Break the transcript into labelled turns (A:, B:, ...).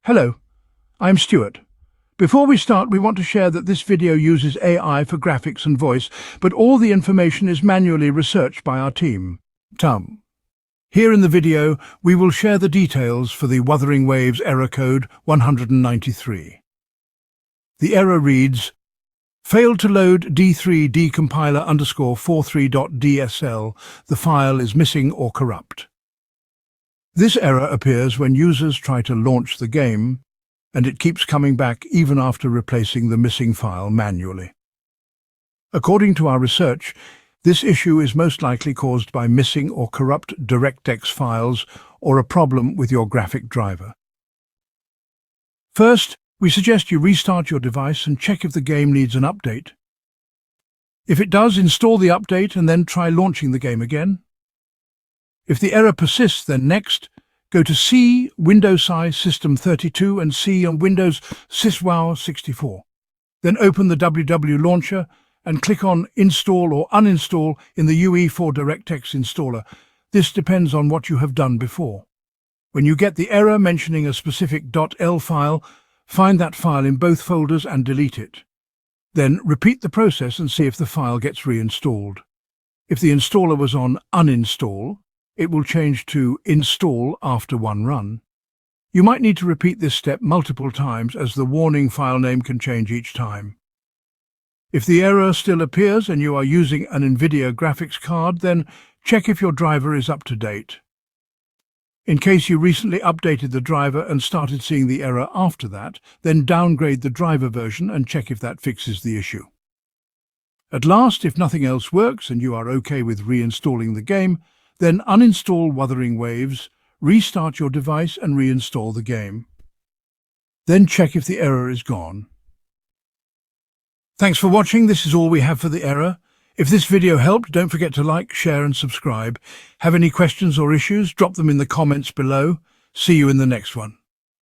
A: Hello, I'm Stuart. Before we start, we want to share that this video uses AI for graphics and voice, but all the information is manually researched by our team. Here in the video, we will share the details for the Wuthering Waves error code 193. The error reads, failed to load D3 decompiler_43.dsl. The file is missing or corrupt. This error appears when users try to launch the game, and it keeps coming back even after replacing the missing file manually. According to our research, this issue is most likely caused by missing or corrupt DirectX files or a problem with your graphic driver. First, we suggest you restart your device and check if the game needs an update. If it does, install the update and then try launching the game again. If the error persists, then next, go to C, Windows size System 32 and C on Windows SysWow 64. Then open the WW Launcher and click on Install or Uninstall in the UE4 DirectX installer. This depends on what you have done before. When you get the error mentioning a specific .l file, find that file in both folders and delete it. Then repeat the process and see if the file gets reinstalled. If the installer was on Uninstall, it will change to Install after one run. You might need to repeat this step multiple times as the warning file name can change each time. If the error still appears and you are using an NVIDIA graphics card, then check if your driver is up to date. In case you recently updated the driver and started seeing the error after that, then downgrade the driver version and check if that fixes the issue. At last, if nothing else works and you are okay with reinstalling the game, then uninstall Wuthering Waves, restart your device and reinstall the game. Then check if the error is gone. Thanks for watching. This is all we have for the error. If this video helped, don't forget to like, share and subscribe. Have any questions or issues? Drop them in the comments below. See you in the next one.